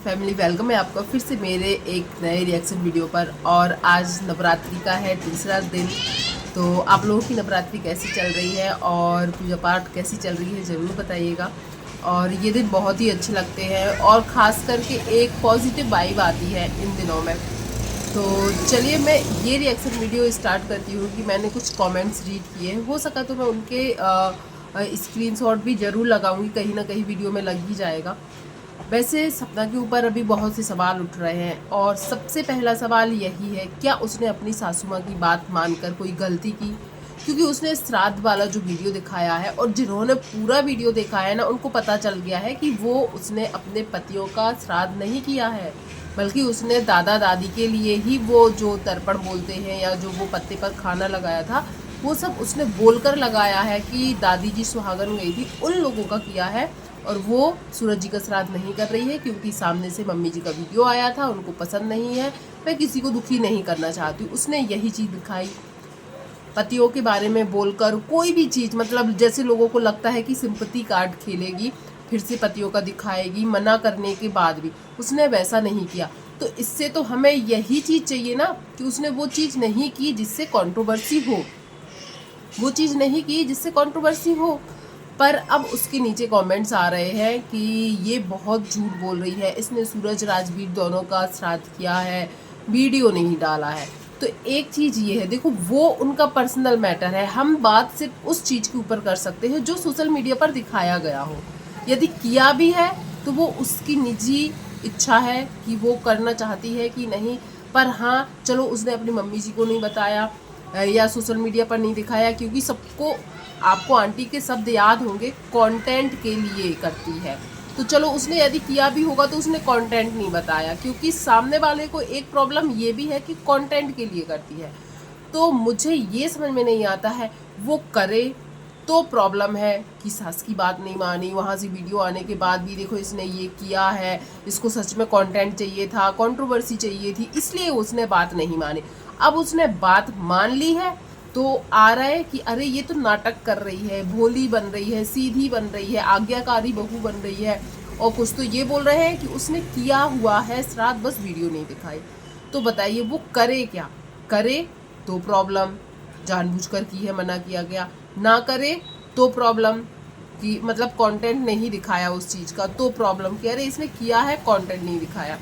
Family welcome है आपका फिर से मेरे एक नए रिएक्शन वीडियो पर। और आज नवरात्रि का है तीसरा दिन। तो आप लोगों की नवरात्रि कैसी चल रही है और पूजा पाठ कैसी चल रही है ज़रूर बताइएगा। और ये दिन बहुत ही अच्छे लगते हैं और ख़ास करके एक पॉजिटिव वाइब आती है इन दिनों में। तो चलिए मैं ये रिएक्शन वीडियो स्टार्ट करती हूँ कि मैंने कुछ कमेंट्स रीड किए, हो सका तो मैं उनके स्क्रीनशॉट भी ज़रूर लगाऊंगी, कहीं ना कहीं वीडियो में लग ही जाएगा। वैसे सपना के ऊपर अभी बहुत से सवाल उठ रहे हैं और सबसे पहला सवाल यही है, क्या उसने अपनी सासू माँ की बात मानकर कोई गलती की? क्योंकि उसने श्राद्ध वाला जो वीडियो दिखाया है और जिन्होंने पूरा वीडियो देखा है ना, उनको पता चल गया है कि वो उसने अपने पतियों का श्राद्ध नहीं किया है, बल्कि उसने दादा दादी के लिए ही वो जो तर्पण बोलते हैं या जो वो पत्ते पर खाना लगाया था, वो सब उसने बोलकर लगाया है कि दादी जी सुहागन गई थी उन लोगों का किया है। और वो सूरज जी का श्राद्ध नहीं कर रही है क्योंकि सामने से मम्मी जी का वीडियो आया था, उनको पसंद नहीं है। मैं किसी को दुखी नहीं करना चाहती, उसने यही चीज़ दिखाई। पतियों के बारे में बोलकर कोई भी चीज़, मतलब जैसे लोगों को लगता है कि सिंपैथी कार्ड खेलेगी, फिर से पतियों का दिखाएगी मना करने के बाद भी, उसने वैसा नहीं किया। तो इससे तो हमें यही चीज़ चाहिए ना कि उसने वो चीज़ नहीं की जिससे कंट्रोवर्सी हो, वो चीज़ नहीं की जिससे कंट्रोवर्सी हो। पर अब उसके नीचे कमेंट्स आ रहे हैं कि ये बहुत झूठ बोल रही है, इसने सूरज राजवीर दोनों का श्राद्ध किया है, वीडियो नहीं डाला है। तो एक चीज़ ये है, देखो वो उनका पर्सनल मैटर है, हम बात सिर्फ उस चीज़ के ऊपर कर सकते हैं जो सोशल मीडिया पर दिखाया गया हो। यदि किया भी है तो वो उसकी निजी इच्छा है कि वो करना चाहती है कि नहीं। पर हाँ चलो, उसने अपनी मम्मी जी को नहीं बताया या सोशल मीडिया पर नहीं दिखाया, क्योंकि सबको, आपको आंटी के शब्द याद होंगे, कंटेंट के लिए करती है। तो चलो उसने यदि किया भी होगा तो उसने कंटेंट नहीं बताया, क्योंकि सामने वाले को एक प्रॉब्लम ये भी है कि कंटेंट के लिए करती है। तो मुझे ये समझ में नहीं आता है, वो करे तो प्रॉब्लम है कि सास की बात नहीं मानी, वहाँ से वीडियो आने के बाद भी देखो इसने ये किया है, इसको सच में कंटेंट चाहिए था, कंट्रोवर्सी चाहिए थी, इसलिए उसने बात नहीं मानी। अब उसने बात मान ली है तो आ रहा है कि अरे ये तो नाटक कर रही है, भोली बन रही है, सीधी बन रही है, आज्ञाकारी बहू बन रही है। और कुछ तो ये बोल रहे हैं कि उसने किया हुआ है श्राद्ध, बस वीडियो नहीं दिखाई। तो बताइए वो करे क्या? करे तो प्रॉब्लम, जानबूझकर की है, मना किया गया। ना करे तो प्रॉब्लम कि मतलब कंटेंट नहीं दिखाया उस चीज़ का, तो प्रॉब्लम कि अरे इसने किया है कंटेंट नहीं दिखाया।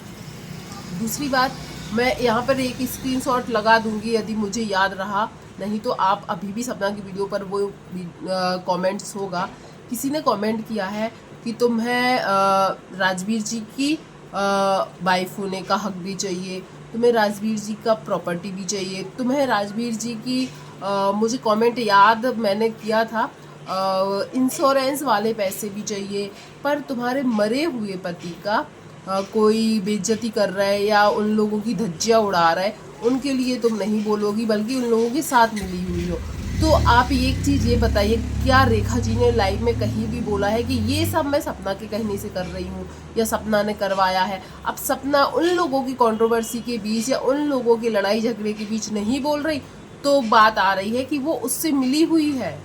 दूसरी बात, मैं यहाँ पर एक स्क्रीनशॉट लगा दूंगी यदि मुझे याद रहा, नहीं तो आप अभी भी सपना की वीडियो पर वो कमेंट्स होगा। किसी ने कमेंट किया है कि तुम्हें राजवीर जी की वाइफ होने का हक भी चाहिए, तुम्हें राजवीर जी का प्रॉपर्टी भी चाहिए, तुम्हें राजवीर जी की मुझे कमेंट याद मैंने किया था, इंश्योरेंस वाले पैसे भी चाहिए। पर तुम्हारे मरे हुए पति का कोई बेइज्जती कर रहा है या उन लोगों की धज्जियाँ उड़ा रहा है, उनके लिए तुम नहीं बोलोगी, बल्कि उन लोगों के साथ मिली हुई हो। तो आप एक चीज़ ये बताइए, क्या रेखा जी ने लाइव में कहीं भी बोला है कि ये सब मैं सपना के कहने से कर रही हूँ या सपना ने करवाया है? अब सपना उन लोगों की कंट्रोवर्सी के बीच या उन लोगों की लड़ाई झगड़े के बीच नहीं बोल रही, तो बात आ रही है कि वो उससे मिली हुई है,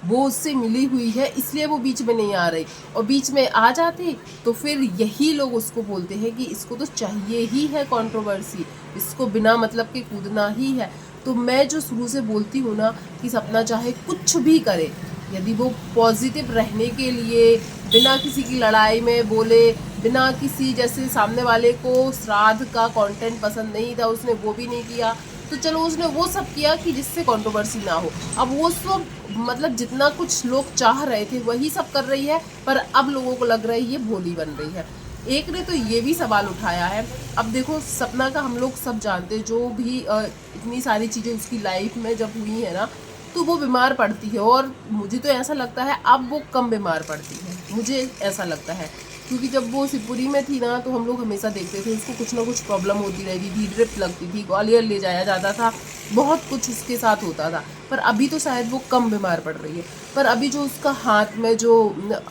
वो उससे मिली हुई है, इसलिए वो बीच में नहीं आ रही। और बीच में आ जाती तो फिर यही लोग उसको बोलते हैं कि इसको तो चाहिए ही है कंट्रोवर्सी, इसको बिना मतलब के कूदना ही है। तो मैं जो शुरू से बोलती हूँ ना कि सपना चाहे कुछ भी करे, यदि वो पॉजिटिव रहने के लिए बिना किसी की लड़ाई में बोले, बिना किसी, जैसे सामने वाले को श्राद्ध का कंटेंट पसंद नहीं था, उसने वो भी नहीं किया, तो चलो उसने वो सब किया कि जिससे कंट्रोवर्सी ना हो। अब वो सब मतलब जितना कुछ लोग चाह रहे थे वही सब कर रही है, पर अब लोगों को लग रहा है ये भोली बन रही है। एक ने तो ये भी सवाल उठाया है, अब देखो सपना का हम लोग सब जानते हैं, जो भी इतनी सारी चीज़ें उसकी लाइफ में जब हुई है ना, तो वो बीमार पड़ती है। और मुझे तो ऐसा लगता है अब वो कम बीमार पड़ती है, मुझे ऐसा लगता है, क्योंकि जब वो शिवपुरी में थी ना तो हम लोग हमेशा देखते थे उसको कुछ ना कुछ प्रॉब्लम होती रहती थी, ड्रिप लगती थी, ग्वालियर ले जाया जाता था, बहुत कुछ उसके साथ होता था। पर अभी तो शायद वो कम बीमार पड़ रही है। पर अभी जो उसका हाथ में जो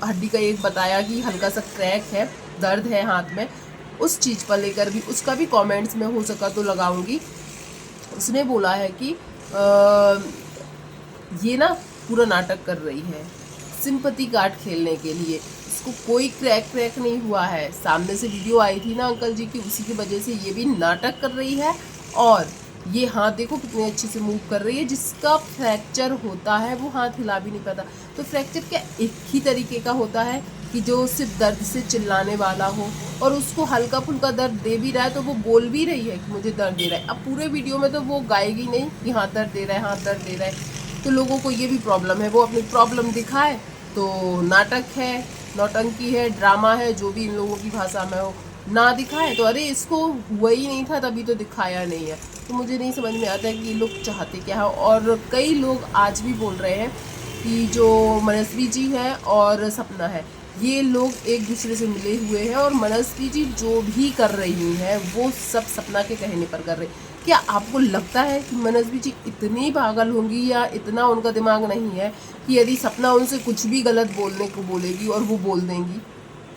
हड्डी का एक बताया कि हल्का सा क्रैक है, दर्द है हाथ में, उस चीज़ पर लेकर भी उसका भी कमेंट्स में हो सका तो लगाऊंगी। उसने बोला है कि ये ना पूरा नाटक कर रही है, सिंपैथी कार्ड खेलने के लिए, इसको कोई क्रैक नहीं हुआ है। सामने से वीडियो आई थी ना अंकल जी की, उसी की वजह से ये भी नाटक कर रही है। और ये हाथ देखो कितने अच्छे से मूव कर रही है। जिसका फ्रैक्चर होता है वो हाथ हिला भी नहीं पाता। तो फ्रैक्चर क्या एक ही तरीके का होता है कि जो सिर्फ दर्द से चिल्लाने वाला हो, और उसको हल्का फुल्का दर्द दे भी रहा है तो वो बोल भी रही है कि मुझे दर्द दे रहा है। अब पूरे वीडियो में तो वो गाएगी नहीं कि हाँ दर्द दे रहा है, हाँ दर्द दे रहा है। तो लोगों को ये भी प्रॉब्लम है, वो अपनी प्रॉब्लम दिखाए तो नाटक है, नौटंकी है, ड्रामा है, जो भी इन लोगों की भाषा में हो। ना दिखाए तो अरे इसको हुआ ही नहीं था तभी तो दिखाया नहीं है। तो मुझे नहीं समझ में आता है कि ये लोग चाहते क्या है। और कई लोग आज भी बोल रहे हैं कि जो मनस्वी जी है और सपना है, ये लोग एक दूसरे से मिले हुए हैं, और मनस्वी जी जो भी कर रही हैं वो सब सपना के कहने पर कर रही। क्या आपको लगता है कि मनस्वी जी इतनी पागल होंगी या इतना उनका दिमाग नहीं है कि यदि सपना उनसे कुछ भी गलत बोलने को बोलेगी और वो बोल देंगी?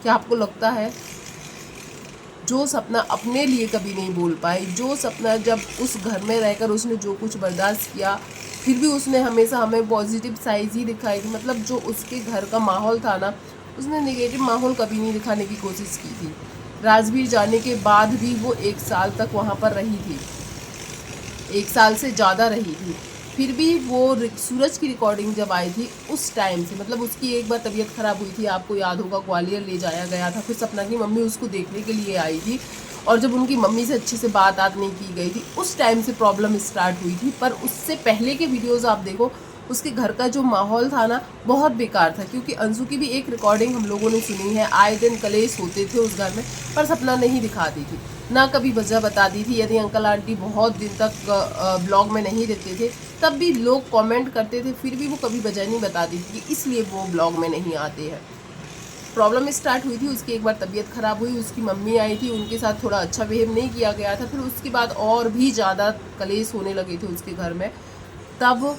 क्या आपको लगता है? जो सपना अपने लिए कभी नहीं बोल पाई, जो सपना जब उस घर में रहकर उसने जो कुछ बर्दाश्त किया, फिर भी उसने हमेशा हमें पॉजिटिव साइड ही दिखाई थी। मतलब जो उसके घर का माहौल था ना, उसने नेगेटिव माहौल कभी नहीं दिखाने की कोशिश की थी। राजवीर जाने के बाद भी वो 1 साल तक वहाँ पर रही थी, 1 साल से ज़्यादा रही थी। फिर भी वो सूरज की रिकॉर्डिंग जब आई थी उस टाइम से, मतलब उसकी एक बार तबीयत ख़राब हुई थी, आपको याद होगा, ग्वालियर ले जाया गया था। फिर सपना की मम्मी उसको देखने के लिए आई थी, और जब उनकी मम्मी से अच्छे से बात नहीं की गई थी, उस टाइम से प्रॉब्लम स्टार्ट हुई थी। पर उससे पहले के वीडियोज़ आप देखो, उसके घर का जो माहौल था ना बहुत बेकार था। क्योंकि अंशु की भी एक रिकॉर्डिंग हम लोगों ने सुनी है, आए दिन कलेश होते थे उस घर में, पर सपना नहीं दिखाती थी, ना कभी वजह बताती थी। यदि अंकल आंटी बहुत दिन तक ब्लॉग में नहीं रहते थे तब भी लोग कमेंट करते थे, फिर भी वो कभी वजह नहीं बताती थी कि इसलिए वो ब्लॉग में नहीं आते हैं। प्रॉब्लम स्टार्ट हुई थी, उसकी एक बार तबीयत ख़राब हुई, उसकी मम्मी आई थी, उनके साथ थोड़ा अच्छा बिहेव नहीं किया गया था। फिर उसके बाद और भी ज़्यादा कलेश होने लगे थे उसके घर में, तब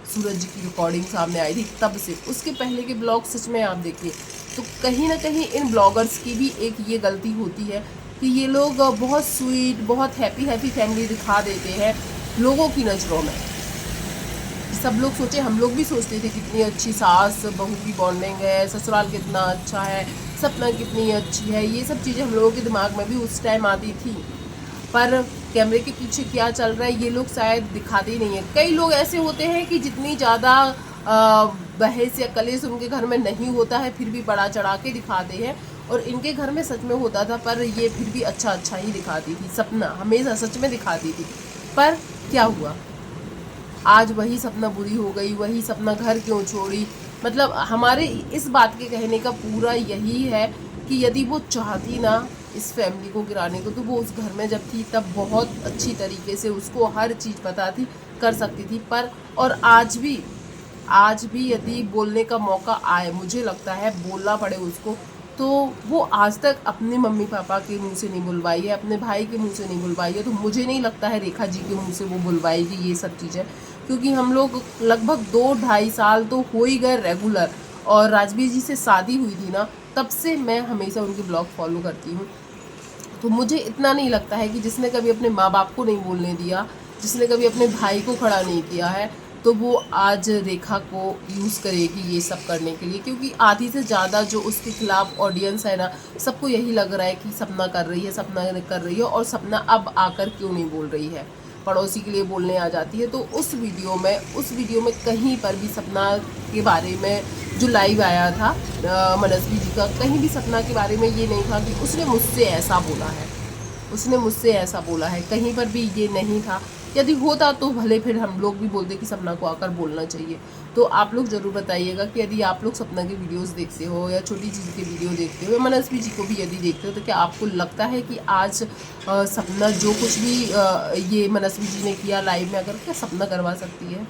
सूरज जी की रिकॉर्डिंग सामने आई थी। तब से उसके पहले के ब्लॉग सच में आप देखिए तो कहीं ना कहीं इन ब्लॉगर्स की भी एक ये गलती होती है कि ये लोग बहुत स्वीट, बहुत हैप्पी फैमिली दिखा देते हैं लोगों की नज़रों में। सब लोग सोचे, हम लोग भी सोचते थे कितनी अच्छी सास बहू की बॉन्डिंग है, ससुराल कितना अच्छा है, सपना कितनी अच्छी है, ये सब चीज़ें हम लोगों के दिमाग में भी उस टाइम आती थी। पर कैमरे के पीछे क्या चल रहा है ये लोग शायद दिखाते ही नहीं है। कई लोग ऐसे होते हैं कि जितनी ज़्यादा बहस या कलेश उनके घर में नहीं होता है फिर भी बड़ा चढ़ा के दिखाते हैं, और इनके घर में सच में होता था पर ये फिर भी अच्छा ही दिखाती थी। सपना हमेशा सच में दिखाती थी, पर क्या हुआ, आज वही सपना बुरी हो गई, वही सपना घर क्यों छोड़ी। मतलब हमारे इस बात के कहने का पूरा यही है कि यदि वो चाहती ना इस फैमिली को गिराने को, तो वो उस घर में जब थी तब बहुत अच्छी तरीके से उसको हर चीज़ पता थी, कर सकती थी। पर और आज भी यदि बोलने का मौका आए, मुझे लगता है बोलना पड़े उसको, तो वो आज तक अपने मम्मी पापा के मुंह से नहीं बुलवाई है, अपने भाई के मुंह से नहीं बुलवाई है। तो मुझे नहीं लगता है रेखा जी के मुंह से वो बुलवाएगी ये सब चीज़ें, क्योंकि हम लोग लगभग 2-2.5 साल तो हो ही गए रेगुलर। और राजवीर जी से शादी हुई थी ना, तब से मैं हमेशा उनके ब्लॉग फॉलो करती हूँ। तो मुझे इतना नहीं लगता है कि जिसने कभी अपने माँ बाप को नहीं बोलने दिया, जिसने कभी अपने भाई को खड़ा नहीं किया है, तो वो आज रेखा को यूज़ करेगी ये सब करने के लिए। क्योंकि आधी से ज़्यादा जो उसके खिलाफ ऑडियंस है ना, सबको यही लग रहा है कि सपना कर रही है, सपना कर रही है, और सपना अब आकर क्यों नहीं बोल रही है, पड़ोसी के लिए बोलने आ जाती है। तो उस वीडियो में कहीं पर भी सपना के बारे में जो लाइव आया था मनस्वी जी का, कहीं भी सपना के बारे में ये नहीं था कि उसने मुझसे ऐसा बोला है, उसने मुझसे ऐसा बोला है, कहीं पर भी ये नहीं था। यदि होता तो भले फिर हम लोग भी बोलते कि सपना को आकर बोलना चाहिए। तो आप लोग ज़रूर बताइएगा कि यदि आप लोग सपना के वीडियोस देखते हो या छोटी चीज़ के वीडियो देखते हो या मनस्वी जी को भी यदि देखते हो, तो क्या आपको लगता है कि आज सपना जो कुछ भी ये मनस्वी जी ने किया लाइव में, अगर क्या सपना करवा सकती है?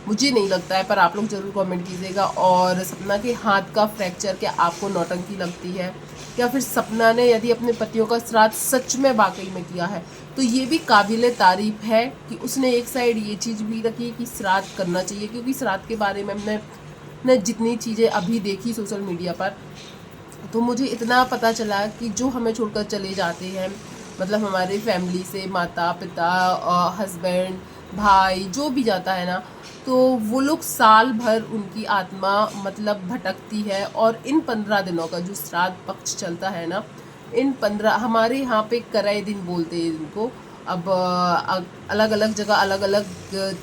मुझे नहीं लगता है, पर आप लोग ज़रूर कमेंट कीजिएगा। और सपना के हाथ का फ्रैक्चर क्या आपको नौटंकी लगती है, या फिर सपना ने यदि अपने पतियों का श्राद्ध सच में वाकई में किया है तो ये भी काबिल तारीफ है कि उसने एक साइड ये चीज़ भी रखी कि श्राद्ध करना चाहिए। क्योंकि श्राद्ध के बारे में हमने जितनी चीज़ें अभी देखी सोशल मीडिया पर, तो मुझे इतना पता चला कि जो हमें छोड़कर चले जाते हैं, मतलब हमारे फैमिली से माता पिता, हस्बैंड, भाई जो भी जाता है ना, तो वो लोग साल भर उनकी आत्मा मतलब भटकती है। और इन 15 दिनों का जो श्राद्ध पक्ष चलता है ना, इन 15 हमारे यहाँ पे कराए दिन बोलते हैं इनको। अब अलग अलग जगह अलग अलग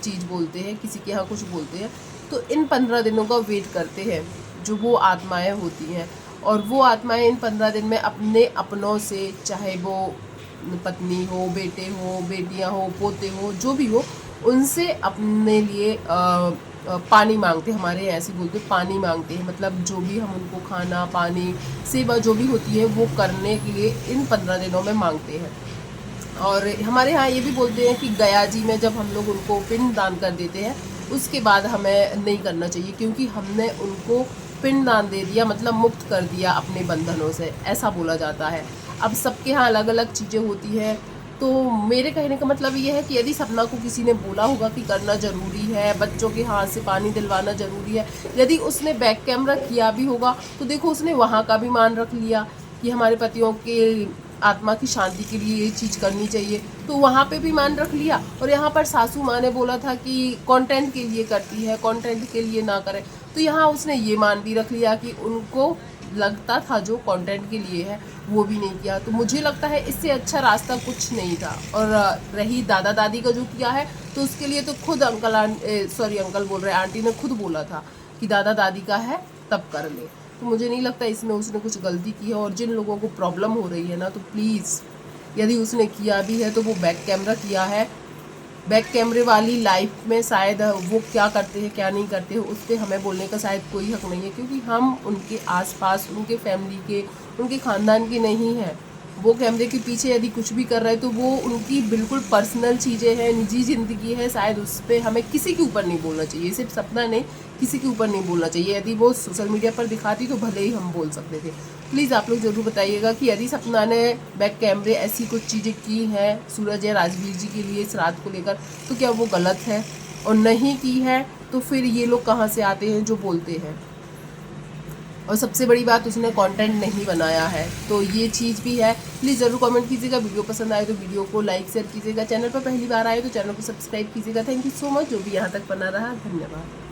चीज़ बोलते हैं, किसी के यहाँ कुछ बोलते हैं। तो इन 15 दिनों का वेट करते हैं जो वो आत्माएं होती हैं। और वो आत्माएं इन 15 दिन में अपने अपनों से, चाहे वो पत्नी हो, बेटे हो, बेटियां हो, पोते हो, जो भी हो, उनसे अपने लिए पानी मांगते हैं। हमारे ऐसे बोलते हैं पानी मांगते हैं, मतलब जो भी हम उनको खाना पानी सेवा जो भी होती है वो करने के लिए इन 15 दिनों में मांगते हैं। और हमारे यहाँ ये भी बोलते हैं कि गया जी में जब हम लोग उनको पिंड दान कर देते हैं, उसके बाद हमें नहीं करना चाहिए, क्योंकि हमने उनको पिंड दान दे दिया, मतलब मुक्त कर दिया अपने बंधनों से, ऐसा बोला जाता है। अब सबके यहाँ अलग अलग चीज़ें होती हैं। तो मेरे कहने का मतलब ये है कि यदि सपना को किसी ने बोला होगा कि करना ज़रूरी है, बच्चों के हाथ से पानी दिलवाना ज़रूरी है, यदि उसने बैक कैमरा किया भी होगा तो देखो उसने वहाँ का भी मान रख लिया कि हमारे पतियों के आत्मा की शांति के लिए ये चीज़ करनी चाहिए, तो वहाँ पे भी मान रख लिया। और यहाँ पर सासू माँ ने बोला था कि कंटेंट के लिए करती है, कंटेंट के लिए ना करे, तो यहाँ उसने ये मान भी रख लिया कि उनको लगता था जो कंटेंट के लिए है वो भी नहीं किया। तो मुझे लगता है इससे अच्छा रास्ता कुछ नहीं था। और रही दादा दादी का जो किया है, तो उसके लिए तो खुद अंकल बोल रहे आंटी ने खुद बोला था कि दादा दादी का है तब कर ले। तो मुझे नहीं लगता इसमें उसने कुछ गलती की है। और जिन लोगों को प्रॉब्लम हो रही है ना, तो प्लीज़ यदि उसने किया भी है तो वो बैक कैमरा किया है। बैक कैमरे वाली लाइफ में शायद वो क्या करते हैं क्या नहीं करते हैं उस पर हमें बोलने का शायद कोई हक नहीं है, क्योंकि हम उनके आसपास, उनके फैमिली के, उनके ख़ानदान के नहीं हैं। वो कैमरे के पीछे यदि कुछ भी कर रहे हैं तो वो उनकी बिल्कुल पर्सनल चीज़ें हैं, निजी ज़िंदगी है, शायद उस पर हमें किसी के ऊपर नहीं बोलना चाहिए। सिर्फ सपना नहीं, किसी के ऊपर नहीं बोलना चाहिए। यदि वो सोशल मीडिया पर दिखाती तो भले ही हम बोल सकते थे। प्लीज़ आप लोग ज़रूर बताइएगा कि यदि सपना ने बैक कैमरे ऐसी कुछ चीज़ें की हैं सूरज या राजवीर जी के लिए इस रात को लेकर, तो क्या वो गलत है? और नहीं की है तो फिर ये लोग कहाँ से आते हैं जो बोलते हैं? और सबसे बड़ी बात, उसने कंटेंट नहीं बनाया है, तो ये चीज़ भी है। प्लीज़ ज़रूर कमेंट कीजिएगा। वीडियो पसंद आए तो वीडियो को लाइक शेयर कीजिएगा। चैनल पर पहली बार आए तो चैनल को सब्सक्राइब कीजिएगा। थैंक यू सो मच जो भी यहाँ तक बना रहा। धन्यवाद।